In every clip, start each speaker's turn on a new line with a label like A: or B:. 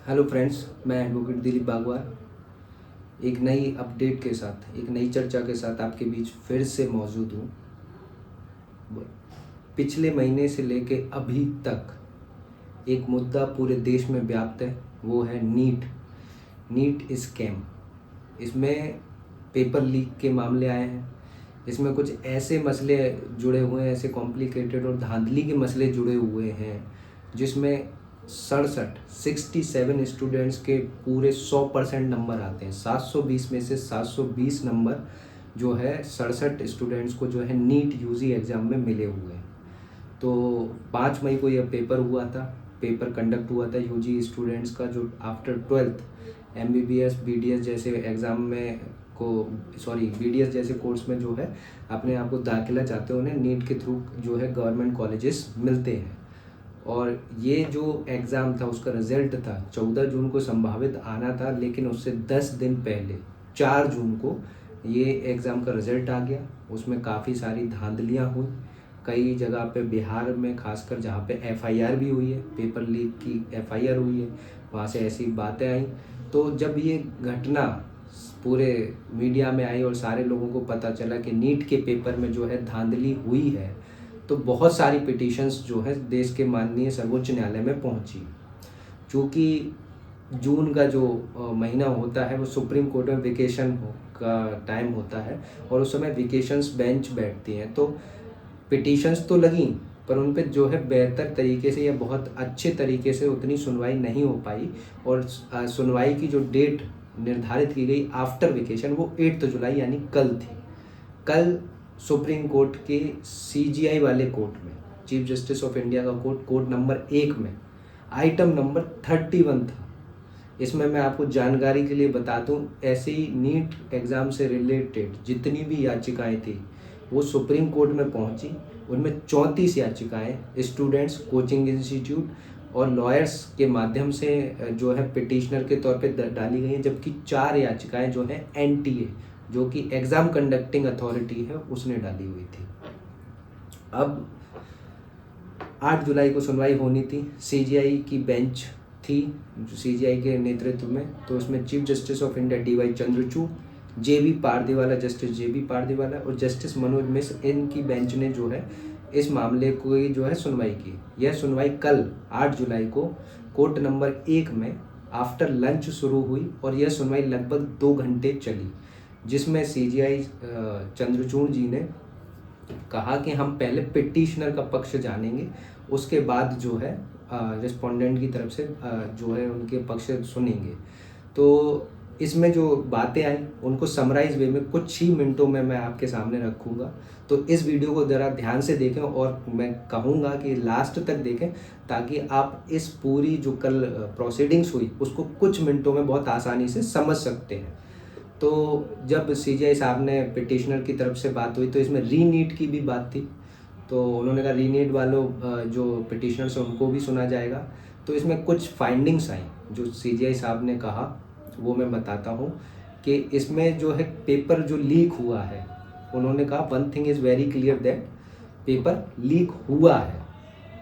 A: Hello friends, मैं advocate Dilip Bagwar एक नई अपडेट के साथ, एक नई चर्चा के साथ आपके बीच फिर से मौजूद हूँ। पिछले महीने से लेके अभी तक एक मुद्दा पूरे देश में व्याप्त है, वो है नीट स्कैम। इसमें पेपर लीक के मामले आए हैं। इसमें कुछ ऐसे मसले जुड़े हुए हैं, ऐसे कॉम्प्लिकेटेड और धांधली के मसले जुड़े हुए हैं जिसमें 67 स्टूडेंट्स के पूरे 100% नंबर आते हैं। 720 में से 720 नंबर जो है 67 स्टूडेंट्स को जो है नीट यूजी एग्ज़ाम में मिले हुए हैं। तो 5 मई को यह पेपर कंडक्ट हुआ था यूजी स्टूडेंट्स का, जो आफ्टर 12th एमबीबीएस बीडीएस जैसे एग्ज़ाम में बीडीएस जैसे कोर्स में जो है अपने आप को दाखिला चाहते हैं, उन्हें नीट के थ्रू जो है गवर्नमेंट कॉलेजेस मिलते हैं। और ये जो एग्ज़ाम था उसका रिज़ल्ट था 14 जून को संभावित आना था, लेकिन उससे 10 दिन पहले 4 जून को ये एग्ज़ाम का रिज़ल्ट आ गया। उसमें काफ़ी सारी धांधलियाँ हुई। कई जगह पे बिहार में खासकर जहाँ पे एफआईआर भी हुई है, पेपर लीक की एफआईआर हुई है, वहाँ से ऐसी बातें आई। तो जब ये घटना पूरे मीडिया में आई और सारे लोगों को पता चला कि नीट के पेपर में जो है धांधली हुई है, तो बहुत सारी पिटीशंस जो है देश के माननीय सर्वोच्च न्यायालय में पहुंची। चूँकि जून का जो महीना होता है वो सुप्रीम कोर्ट में वेकेशन का टाइम होता है और उस समय वेकेशंस बेंच बैठती हैं, तो पिटीशंस तो लगी पर उन पर जो है बेहतर तरीके से या बहुत अच्छे तरीके से उतनी सुनवाई नहीं हो पाई। और सुनवाई की जो डेट निर्धारित की गई आफ्टर वेकेशन वो 8 जुलाई यानी कल थी। कल सुप्रीम कोर्ट के सीजीआई वाले कोर्ट में, चीफ जस्टिस ऑफ इंडिया का कोर्ट नंबर 1 में आइटम नंबर 31 था। इसमें मैं आपको जानकारी के लिए बता दूं, ऐसे ही नीट एग्ज़ाम से रिलेटेड जितनी भी याचिकाएं थी वो सुप्रीम कोर्ट में पहुंची। उनमें 34 याचिकाएं स्टूडेंट्स, कोचिंग इंस्टीट्यूट और लॉयर्स के माध्यम से जो है पिटिशनर के तौर पे डाली गई हैं, जबकि 4 याचिकाएं जो हैं एनटीए, जो कि एग्ज़ाम कंडक्टिंग अथॉरिटी है, उसने डाली हुई थी। अब 8 जुलाई को सुनवाई होनी थी। सीजीआई की बेंच थी सीजीआई के नेतृत्व में, तो उसमें chief justice of India DY Chandrachud, justice JB Pardiwala और जस्टिस मनोज मिश्र, इनकी बेंच ने जो है इस मामले को जो है सुनवाई की। यह सुनवाई कल 8 जुलाई को कोर्ट नंबर 1 में आफ्टर लंच शुरू हुई और यह सुनवाई लगभग 2 घंटे चली, जिसमें सीजीआई चंद्रचूड़ जी ने कहा कि हम पहले पिटिशनर का पक्ष जानेंगे, उसके बाद जो है रिस्पोंडेंट की तरफ से जो है उनके पक्ष सुनेंगे। तो इसमें जो बातें आई उनको समराइज वे में कुछ ही मिनटों में मैं आपके सामने रखूँगा। तो इस वीडियो को ज़रा ध्यान से देखें और मैं कहूँगा कि लास्ट तक देखें, ताकि आप इस पूरी जो कल प्रोसीडिंग्स हुई उसको कुछ मिनटों में बहुत आसानी से समझ सकते हैं। तो जब सीजीआई साहब ने पिटिशनर की तरफ से बात हुई तो इसमें रीनीट की भी बात थी, तो उन्होंने कहा रीनीट वालों जो पिटिशनर्स हैं उनको भी सुना जाएगा। तो इसमें कुछ फाइंडिंग्स आई जो सीजीआई साहब ने कहा, वो मैं बताता हूँ कि इसमें जो है पेपर जो लीक हुआ है, उन्होंने कहा one thing is very clear that paper leak हुआ है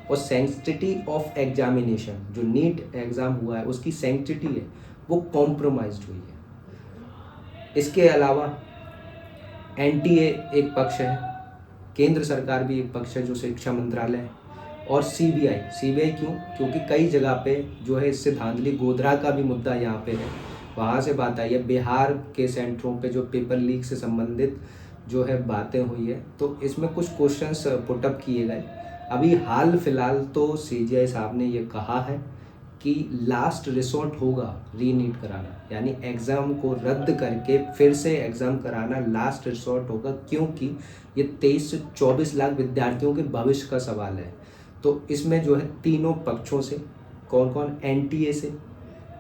A: और सेंसिटिविटी ऑफ एग्जामिनेशन, जो नीट एग्ज़ाम हुआ है उसकी सेंसिटिविटी है वो कॉम्प्रोमाइज्ड हुई है। इसके अलावा एनटीए एक पक्ष है, केंद्र सरकार भी एक पक्ष है जो शिक्षा मंत्रालय है, और सीबीआई क्यों? क्योंकि कई जगह पे जो है इससे धांधली, गोधरा का भी मुद्दा यहाँ पे है, वहाँ से बात आई है, बिहार के सेंटरों पे जो पेपर लीक से संबंधित जो है बातें हुई है, तो इसमें कुछ क्वेश्चंस पुटअप किए गए। अभी हाल फिलहाल तो सीजीआई साहब ने ये कहा है कि लास्ट रिसोर्ट होगा रीनीट कराना, यानी एग्ज़ाम को रद्द करके फिर से एग्ज़ाम कराना लास्ट रिसोर्ट होगा, क्योंकि ये 23 से 24 लाख विद्यार्थियों के भविष्य का सवाल है। तो इसमें जो है तीनों पक्षों से, कौन कौन, एनटीए से,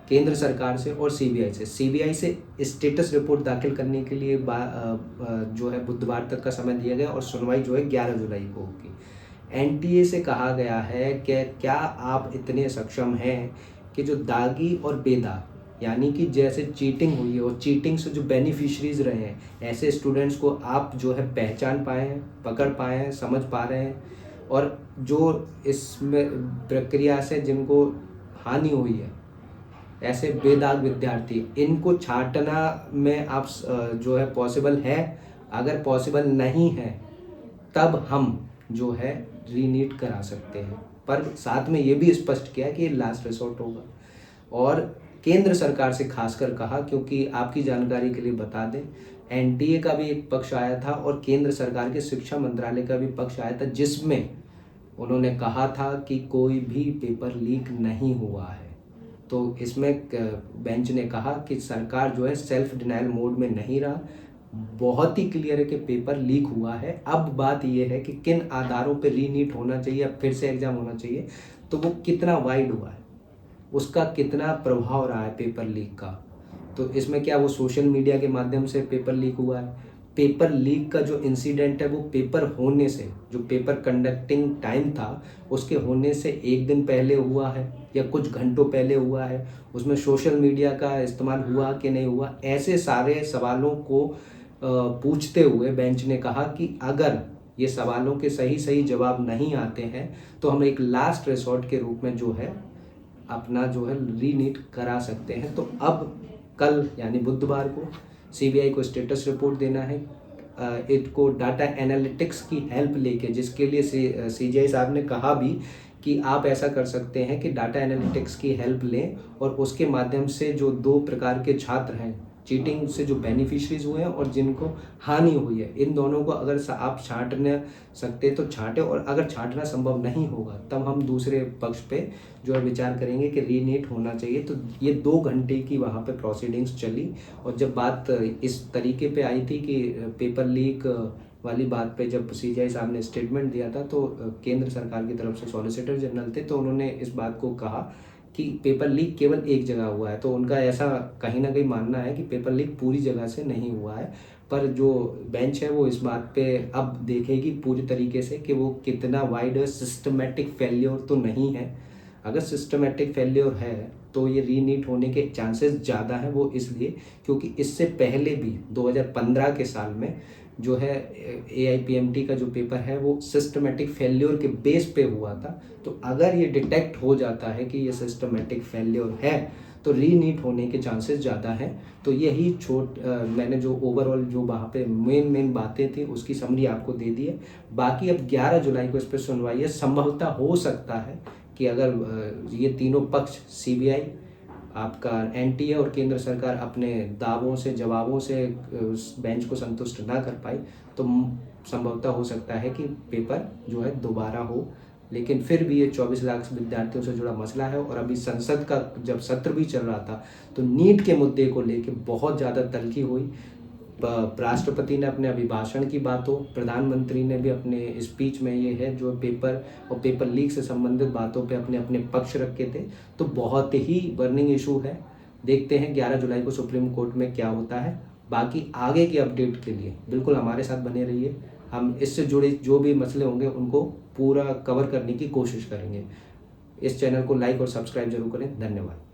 A: केंद्र सरकार से और सीबीआई से स्टेटस रिपोर्ट दाखिल करने के लिए जो है बुधवार तक का समय दिया गया और सुनवाई जो है 11 जुलाई को होगी। एनटीए से कहा गया है कि क्या आप इतने सक्षम हैं कि जो दागी और बेदाग, यानी कि जैसे चीटिंग हुई है और चीटिंग से जो बेनिफिशरीज रहे हैं, ऐसे स्टूडेंट्स को आप जो है पहचान पाए हैं, पकड़ पाए हैं, समझ पा रहे हैं, और जो इसमें प्रक्रिया से जिनको हानि हुई है ऐसे बेदाग विद्यार्थी, इनको छांटना में आप जो है पॉसिबल है। अगर पॉसिबल नहीं है तब हम जो है रीनीट करा सकते हैं, पर साथ में ये भी स्पष्ट किया कि ये लास्ट रिसोर्ट होगा। और केंद्र सरकार से खासकर कहा, क्योंकि आपकी जानकारी के लिए बता दें, एनटीए का भी एक पक्ष आया था और केंद्र सरकार के शिक्षा मंत्रालय का भी पक्ष आया था, जिसमें उन्होंने कहा था कि कोई भी पेपर लीक नहीं हुआ है। तो इसमें बेंच ने कहा कि सरकार जो है सेल्फ डिनायल मोड में नहीं रहा, बहुत ही क्लियर है कि पेपर लीक हुआ है। अब बात यह है कि किन आधारों पे रीनीट होना चाहिए या फिर से एग्जाम होना चाहिए, तो वो कितना वाइड हुआ है, उसका कितना प्रभाव रहा है पेपर लीक का। तो इसमें क्या वो सोशल मीडिया के माध्यम से पेपर लीक हुआ है? पेपर लीक का जो इंसिडेंट है वो पेपर होने से, जो पेपर कंडक्टिंग टाइम था उसके होने से एक दिन पहले हुआ है या कुछ घंटों पहले हुआ है? उसमें सोशल मीडिया का इस्तेमाल हुआ कि नहीं हुआ? ऐसे सारे सवालों को पूछते हुए बेंच ने कहा कि अगर ये सवालों के सही सही जवाब नहीं आते हैं तो हम एक लास्ट रिसोर्ट के रूप में जो है अपना जो है रीनीट करा सकते हैं। तो अब कल यानी बुधवार को सीबीआई को स्टेटस रिपोर्ट देना है, इनको डाटा एनालिटिक्स की हेल्प लेके, जिसके लिए सीजीआई साहब ने कहा भी कि आप ऐसा कर सकते हैं कि डाटा एनालिटिक्स की हेल्प लें और उसके माध्यम से जो 2 प्रकार के छात्र हैं, चीटिंग से जो बेनिफिशरीज हुए हैं और जिनको हानि हुई है, इन दोनों को अगर आप छांटने सकते तो छांटे, और अगर छांटना संभव नहीं होगा तब हम दूसरे पक्ष पे जो है विचार करेंगे कि रीनीट होना चाहिए। तो ये 2 घंटे की वहाँ पे प्रोसीडिंग्स चली, और जब बात इस तरीके पे आई थी कि पेपर लीक वाली बात पे जब सीजीआई साहब ने स्टेटमेंट दिया था, तो केंद्र सरकार की तरफ से सॉलिसिटर जनरल थे, तो उन्होंने इस बात को कहा कि पेपर लीक केवल एक जगह हुआ है। तो उनका ऐसा कहीं ना कहीं मानना है कि पेपर लीक पूरी जगह से नहीं हुआ है, पर जो बेंच है वो इस बात पे अब देखेगी पूरी तरीके से कि वो कितना वाइड सिस्टमेटिक फेल्योर तो नहीं है। अगर सिस्टमेटिक फेल्योर है तो ये रीनीट होने के चांसेस ज़्यादा हैं। वो इसलिए क्योंकि इससे पहले भी 2015 के साल में जो है AIPMT का जो पेपर है वो सिस्टमेटिक फेल्योर के बेस पे हुआ था। तो अगर ये डिटेक्ट हो जाता है कि ये सिस्टमेटिक फेल्योर है तो रीनीट होने के चांसेस ज़्यादा हैं। तो यही मैंने जो ओवरऑल जो वहाँ पे मेन बातें थी उसकी समरी आपको दे दी है। बाकी अब 11 जुलाई को इस पर सुनवाई है। संभवतः हो सकता है कि अगर ये तीनों पक्ष सीबीआई, आपका एनटीए और केंद्र सरकार अपने दावों से जवाबों से उस बेंच को संतुष्ट ना कर पाई तो संभवतः हो सकता है कि पेपर जो है दोबारा हो। लेकिन फिर भी ये 24 लाख विद्यार्थियों से जुड़ा मसला है, और अभी संसद का जब सत्र भी चल रहा था तो नीट के मुद्दे को लेकर बहुत ज़्यादा तल्खी हुई। राष्ट्रपति ने अपने अभिभाषण की बातों, प्रधानमंत्री ने भी अपने स्पीच में ये है जो पेपर और पेपर लीक से संबंधित बातों पे अपने अपने पक्ष रखे थे। तो बहुत ही बर्निंग इशू है। देखते हैं 11 जुलाई को सुप्रीम कोर्ट में क्या होता है। बाकी आगे की अपडेट के लिए बिल्कुल हमारे साथ बने रहिए। हम इससे जुड़े जो भी मसले होंगे उनको पूरा कवर करने की कोशिश करेंगे। इस चैनल को लाइक और सब्सक्राइब जरूर करें। धन्यवाद।